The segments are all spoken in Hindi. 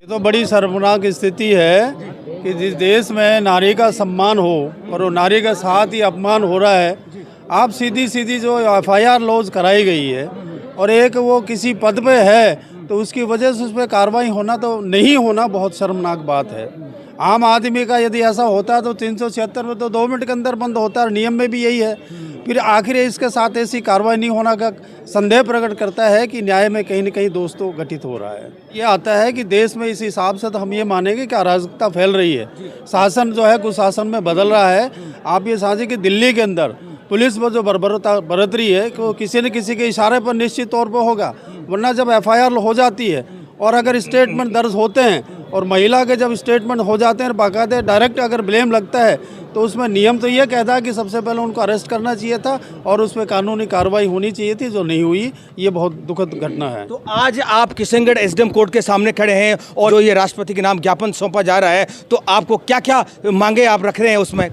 ये तो बड़ी शर्मनाक स्थिति है कि जिस देश में नारी का सम्मान हो और वो नारी के साथ ही अपमान हो रहा है। आप सीधी सीधी जो एफआईआर लॉन्च कराई गई है और एक वो किसी पद पे है तो उसकी वजह से उस पर कार्रवाई होना तो नहीं होना बहुत शर्मनाक बात है। आम आदमी का यदि ऐसा होता तो 376 में तो 2 मिनट के अंदर बंद होता है। नियम में भी यही है। फिर आखिर इसके साथ ऐसी कार्रवाई नहीं होना का संदेह प्रकट करता है कि न्याय में कहीं न कहीं दोष तो घटित हो रहा है। ये आता है कि देश में इस हिसाब से तो हम ये मानेंगे कि अराजकता फैल रही है। शासन जो है कुशासन में बदल रहा है। आप ये समझिए कि दिल्ली के अंदर पुलिस में जो बर्बरता बरत रही है कि वो किसी न किसी के इशारे पर निश्चित तौर पर होगा, वरना जब एफआईआर हो जाती है और अगर स्टेटमेंट दर्ज होते हैं और महिला के जब स्टेटमेंट हो जाते हैं बाकायदे डायरेक्ट अगर ब्लेम लगता है तो उसमें नियम तो ये कहता है कि सबसे पहले उनको अरेस्ट करना चाहिए था और उस पर कानूनी कार्रवाई होनी चाहिए थी, जो नहीं हुई। ये बहुत दुखद घटना है। तो आज आप किशनगढ़ एसडीएम कोर्ट के सामने खड़े हैं और जो ये राष्ट्रपति के नाम ज्ञापन सौंपा जा रहा है, तो आपको क्या क्या मांगे आप रख रहे हैं उसमें?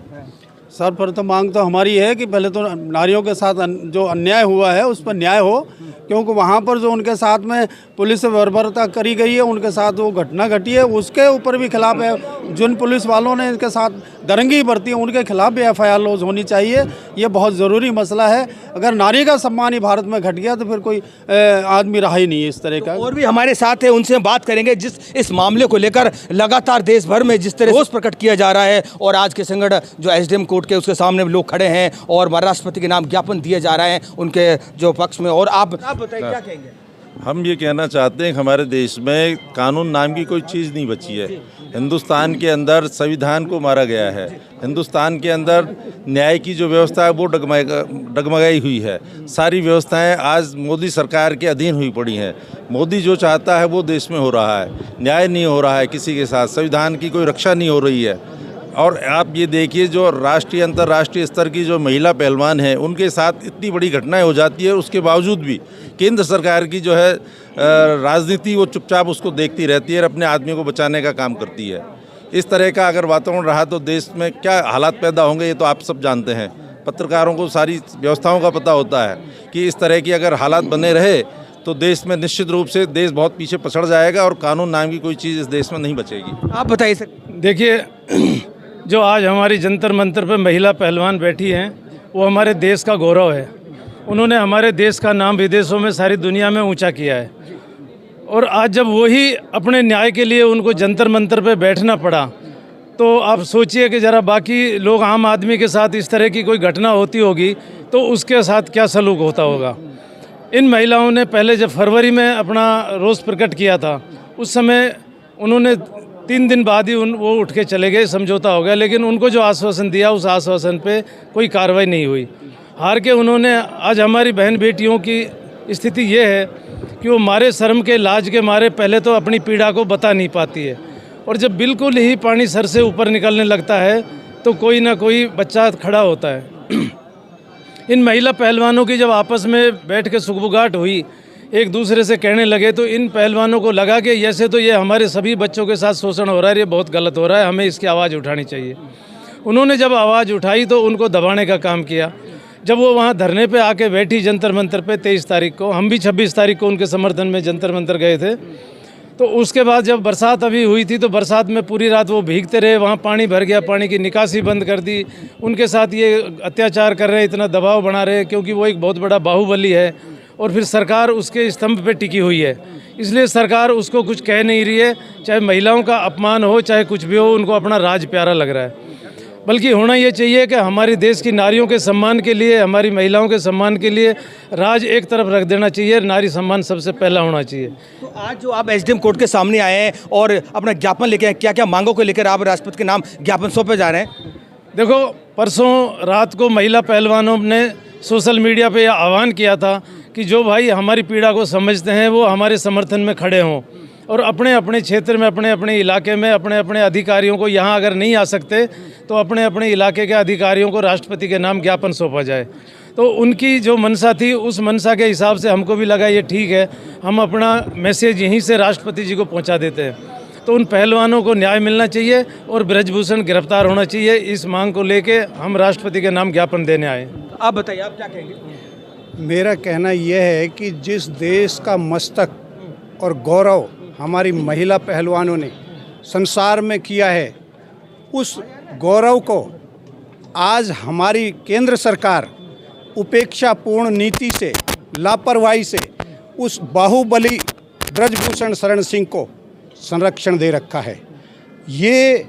सर्वप्रथम मांग तो हमारी है कि पहले तो नारियों के साथ जो अन्याय हुआ है उस पर न्याय हो, क्योंकि वहाँ पर जो उनके साथ में पुलिस से बर्बरता करी गई है, उनके साथ वो घटना घटी है, उसके ऊपर भी खिलाफ है। जिन पुलिस वालों ने इनके साथ दरंगी बरती है उनके खिलाफ भी एफआईआर लॉन्च होनी चाहिए। ये बहुत ज़रूरी मसला है। अगर नारी का सम्मान ही भारत में घट गया तो फिर कोई आदमी रहा ही नहीं है इस तरह का। और भी हमारे साथ है, उनसे बात करेंगे जिस इस मामले को लेकर लगातार देश भर में जिस तरह रोष प्रकट किया जा रहा है और आज किशनगढ़ जो एसडीएम कोर्ट के उसके सामने लोग खड़े हैं और राष्ट्रपति के नाम ज्ञापन दिए जा रहे हैं उनके जो पक्ष में। और आप बताइए क्या कहेंगे? हम ये कहना चाहते हैं कि हमारे देश में कानून नाम की कोई चीज़ नहीं बची है। हिंदुस्तान के अंदर संविधान को मारा गया है। हिंदुस्तान के अंदर न्याय की जो व्यवस्था है वो डगमगाई हुई है। सारी व्यवस्थाएं आज मोदी सरकार के अधीन हुई पड़ी हैं। मोदी जो चाहता है वो देश में हो रहा है। न्याय नहीं हो रहा है किसी के साथ, संविधान की कोई रक्षा नहीं हो रही है। और आप ये देखिए जो राष्ट्रीय अंतर्राष्ट्रीय स्तर की जो महिला पहलवान हैं उनके साथ इतनी बड़ी घटनाएं हो जाती है, उसके बावजूद भी केंद्र सरकार की जो है राजनीति वो चुपचाप उसको देखती रहती है और अपने आदमी को बचाने का काम करती है। इस तरह का अगर वातावरण रहा तो देश में क्या हालात पैदा होंगे ये तो आप सब जानते हैं। पत्रकारों को सारी व्यवस्थाओं का पता होता है कि इस तरह की अगर हालात बने रहे तो देश में निश्चित रूप से देश बहुत पीछे पछड़ जाएगा और कानून नाम की कोई चीज़ इस देश में नहीं बचेगी। आप बताइए सर। देखिए, जो आज हमारी जंतर मंतर पर महिला पहलवान बैठी हैं वो हमारे देश का गौरव है। उन्होंने हमारे देश का नाम विदेशों में सारी दुनिया में ऊंचा किया है और आज जब वही अपने न्याय के लिए उनको जंतर मंतर पे बैठना पड़ा तो आप सोचिए कि ज़रा बाकी लोग आम आदमी के साथ इस तरह की कोई घटना होती होगी तो उसके साथ क्या सलूक होता होगा। इन महिलाओं ने पहले जब फरवरी में अपना रोष प्रकट किया था उस समय उन्होंने 3 दिन बाद ही वो उठ के चले गए, समझौता हो गया, लेकिन उनको जो आश्वासन दिया उस आश्वासन पे कोई कार्रवाई नहीं हुई। हार के उन्होंने आज हमारी बहन बेटियों की स्थिति ये है कि वो मारे शर्म के लाज के मारे पहले तो अपनी पीड़ा को बता नहीं पाती है और जब बिल्कुल ही पानी सर से ऊपर निकलने लगता है तो कोई ना कोई बच्चा खड़ा होता है। इन महिला पहलवानों की जब आपस में बैठ के सुगबुगाहट हुई, एक दूसरे से कहने लगे, तो इन पहलवानों को लगा कि जैसे तो ये हमारे सभी बच्चों के साथ शोषण हो रहा है, ये बहुत गलत हो रहा है, हमें इसकी आवाज़ उठानी चाहिए। उन्होंने जब आवाज़ उठाई तो उनको दबाने का काम किया। जब वो वहाँ धरने पे आके बैठी जंतर मंतर पे 23 तारीख को, हम भी 26 तारीख को उनके समर्थन में जंतर मंतर गए थे, तो उसके बाद जब बरसात अभी हुई थी तो बरसात में पूरी रात वो भीगते रहे। वहाँ पानी भर गया, पानी की निकासी बंद कर दी। उनके साथ ये अत्याचार कर रहे हैं, इतना दबाव बना रहे हैं क्योंकि वो एक बहुत बड़ा बाहुबली है और फिर सरकार उसके स्तंभ पे टिकी हुई है, इसलिए सरकार उसको कुछ कह नहीं रही है। चाहे महिलाओं का अपमान हो चाहे कुछ भी हो, उनको अपना राज प्यारा लग रहा है। बल्कि होना ये चाहिए कि हमारे देश की नारियों के सम्मान के लिए, हमारी महिलाओं के सम्मान के लिए राज एक तरफ रख देना चाहिए, नारी सम्मान सबसे पहला होना चाहिए। तो आज जो आप एसडीएम कोर्ट के सामने आए हैं और अपना ज्ञापन लेके आए, क्या क्या मांगों को लेकर आप राष्ट्रपति के नाम ज्ञापन सौंपे जा रहे हैं? देखो, परसों रात को महिला पहलवानों ने सोशल मीडिया पे यह आह्वान किया था कि जो भाई हमारी पीड़ा को समझते हैं वो हमारे समर्थन में खड़े हों और अपने अपने क्षेत्र में, अपने अपने इलाके में अपने अपने अधिकारियों को, यहाँ अगर नहीं आ सकते तो अपने अपने इलाके के अधिकारियों को राष्ट्रपति के नाम ज्ञापन सौंपा जाए। तो उनकी जो मंशा थी उस मंशा के हिसाब से हमको भी लगा ये ठीक है, हम अपना मैसेज यहीं से राष्ट्रपति जी को पहुँचा देते हैं। तो उन पहलवानों को न्याय मिलना चाहिए और ब्रजभूषण गिरफ्तार होना चाहिए। इस मांग को लेके हम राष्ट्रपति के नाम ज्ञापन देने आए। आप बताइए, आप क्या कहेंगे? मेरा कहना यह है कि जिस देश का मस्तक और गौरव हमारी महिला पहलवानों ने संसार में किया है, उस गौरव को आज हमारी केंद्र सरकार उपेक्षापूर्ण नीति से, लापरवाही से उस बाहुबली ब्रजभूषण शरण सिंह को संरक्षण दे रखा है। ये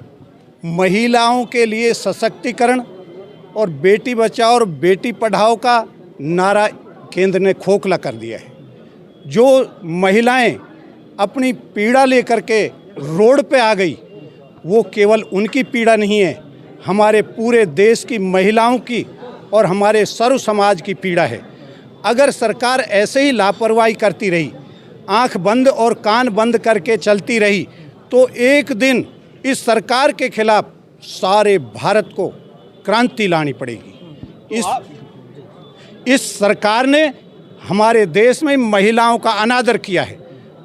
महिलाओं के लिए सशक्तिकरण और बेटी बचाओ और बेटी पढ़ाओ का नारा केंद्र ने खोखला कर दिया है। जो महिलाएं अपनी पीड़ा लेकर के रोड पे आ गई, वो केवल उनकी पीड़ा नहीं है, हमारे पूरे देश की महिलाओं की और हमारे सर्व समाज की पीड़ा है। अगर सरकार ऐसे ही लापरवाही करती रही, आंख बंद और कान बंद करके चलती रही, तो एक दिन इस सरकार के खिलाफ सारे भारत को क्रांति लानी पड़ेगी। इस सरकार ने हमारे देश में महिलाओं का अनादर किया है।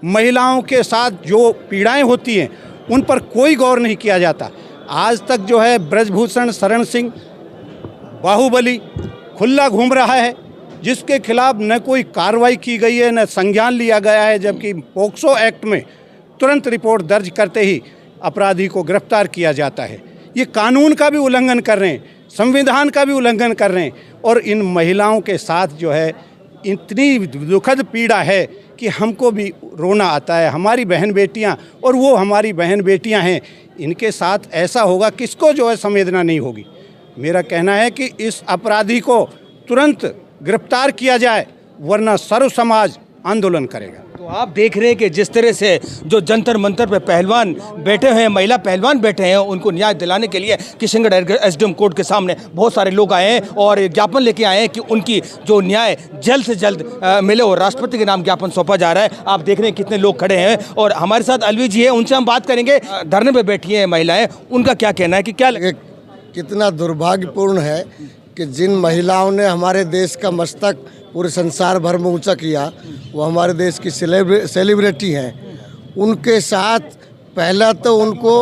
महिलाओं के साथ जो पीड़ाएं होती हैं उन पर कोई गौर नहीं किया जाता। आज तक जो है ब्रजभूषण शरण सिंह बाहुबली खुला घूम रहा है, जिसके खिलाफ न कोई कार्रवाई की गई है, न संज्ञान लिया गया है, जबकि पोक्सो एक्ट में तुरंत रिपोर्ट दर्ज करते ही अपराधी को गिरफ्तार किया जाता है। ये कानून का भी उल्लंघन कर रहे हैं, संविधान का भी उल्लंघन कर रहे हैं। और इन महिलाओं के साथ जो है इतनी दुखद पीड़ा है कि हमको भी रोना आता है। हमारी बहन बेटियां, और वो हमारी बहन बेटियां हैं, इनके साथ ऐसा होगा, किसको जो है संवेदना नहीं होगी। मेरा कहना है कि इस अपराधी को तुरंत गिरफ्तार किया जाए, वरना सर्व समाज आंदोलन करेगा। तो आप देख रहे हैं कि जिस तरह से जो जंतर मंतर पे पहलवान बैठे हैं, महिला पहलवान बैठे हैं, उनको न्याय दिलाने के लिए किशनगढ़ एसडीएम कोर्ट के सामने बहुत सारे लोग आए हैं और ज्ञापन लेके आए हैं कि उनकी जो न्याय जल्द से जल्द मिले, और राष्ट्रपति के नाम ज्ञापन सौंपा जा रहा है। आप देख रहे हैं कितने लोग खड़े हैं और हमारे साथ अलवी जी है, उनसे हम बात करेंगे। धरने पर बैठी हैं महिलाएं, उनका क्या कहना है कि क्या कितना दुर्भाग्यपूर्ण है कि जिन महिलाओं ने हमारे देश का मस्तक पूरे संसार भर में ऊंचा किया, वो हमारे देश की सेलिब्रिटी हैं। उनके साथ पहला तो उनको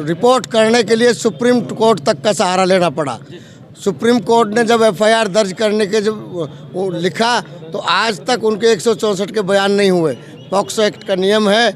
रिपोर्ट करने के लिए सुप्रीम कोर्ट तक का सहारा लेना पड़ा। सुप्रीम कोर्ट ने जब एफआईआर दर्ज करने के जब लिखा, तो आज तक उनके 164 के बयान नहीं हुए। पॉक्सो एक्ट का नियम है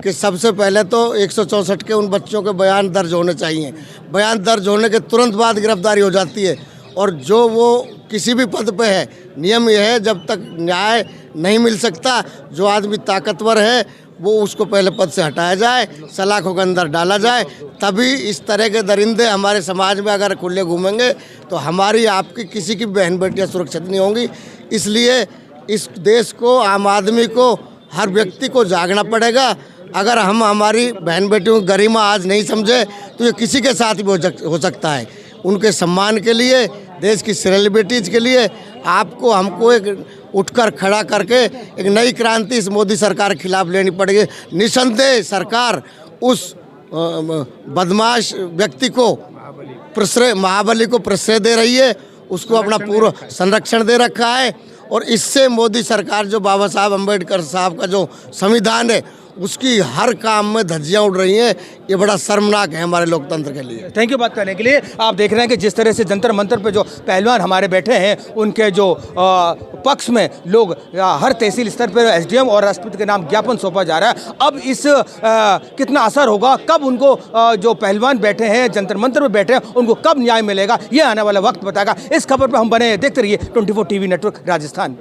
कि सबसे पहले तो 164 के उन बच्चों के बयान दर्ज होने चाहिए। बयान दर्ज होने के तुरंत बाद गिरफ्तारी हो जाती है। और जो वो किसी भी पद पे है, नियम यह है जब तक न्याय नहीं मिल सकता, जो आदमी ताकतवर है वो उसको पहले पद से हटाया जाए, सलाखों के अंदर डाला जाए। तभी इस तरह के दरिंदे हमारे समाज में अगर खुले घूमेंगे तो हमारी आपकी किसी की बहन बेटियाँ सुरक्षित नहीं होंगी। इसलिए इस देश को, आम आदमी को, हर व्यक्ति को जागना पड़ेगा। अगर हम हमारी बहन बेटियों की गरिमा आज नहीं समझे तो ये किसी के साथ भी हो सकता है। उनके सम्मान के लिए, देश की सेलिब्रिटीज़ के लिए आपको, हमको एक उठकर खड़ा करके एक नई क्रांति इस मोदी सरकार के खिलाफ लेनी पड़ेगी। निसंदेह सरकार उस बदमाश व्यक्ति को, महाबली को प्रश्रय दे रही है, उसको अपना पूरा संरक्षण दे रखा है। और इससे मोदी सरकार, जो बाबा साहब अम्बेडकर साहब का जो संविधान है, उसकी हर काम में धज्जियां उड़ रही हैं। ये बड़ा शर्मनाक है हमारे लोकतंत्र के लिए। थैंक यू बात करने के लिए। आप देख रहे हैं कि जिस तरह से जंतर मंतर पे जो पहलवान हमारे बैठे हैं, उनके जो पक्ष में लोग हर तहसील स्तर पर एसडीएम और राष्ट्रपति के नाम ज्ञापन सौंपा जा रहा है। अब इस कितना असर होगा, कब उनको जो पहलवान बैठे हैं, जंतर मंतर पर बैठे हैं, उनको कब न्याय मिलेगा, ये आने वाला वक्त बताएगा। इस खबर पर हम बने देखते रहिए 24 टीवी नेटवर्क राजस्थान।